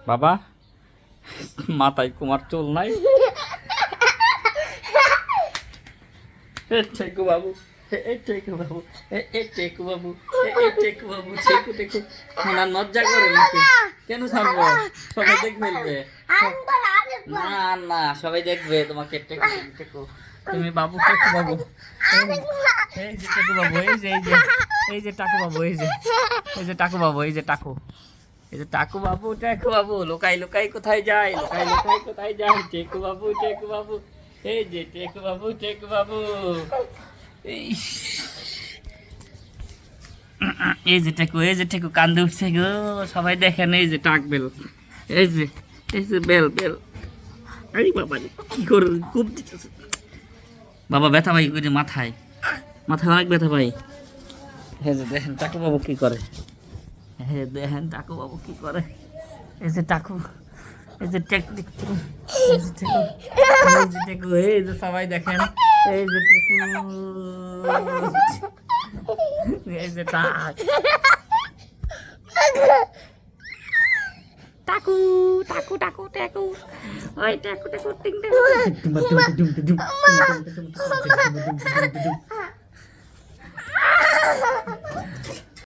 বাবা মাথায় কুমার চুল নাই। টেকু বাবু, টেকু বাবু, টেকু বাবু, টেকু বাবু, টেকু টেকু না লজ্জা করে নাকি? কেন ছাড়বো? সবাই দেখবে ফেলবে। না না, সবাই দেখবে তোমাকে। টেকু টেকু, তুমি বাবু টেকু বাবু। এই যে টেকু বাবু, এই যে টাকু বাবু, এই যে টাকু বাবু, এই যে টাকু, এই যে টাকু বাবু, টেকু বাবু লুকাই লুকাই কোথায় যায়, লুকাই লুকাই কোথায় যায়? টেকু বাবু, টেকু বাবু, এই যে টেকু বাবু, টেকু বাবু। এই যে টেকু কান্দে উঠছে গো, সবাই দেখেন। এই যে টাক বেল, এই যে বেল বেল। আরে বাবা কি করে খুব দিতেছে বাবা, ব্যথা পাই ওই যে মাথায়, মাথায় অনেক ব্যথা পাই। এই যে দেখেন টাকু বাবু কি করে, হ্যাঁ দেখেন টাকু বাবু কি করে। এই যে টাকু, এই যে টেকু, এই যে টেকু, এই যে টেকু, এই যে সবাই দেখেন। এই যে টেকু, এই যে টাক, টাকু টাকু টাকু টাকু, ওই টাকু টাকু টিং টিং।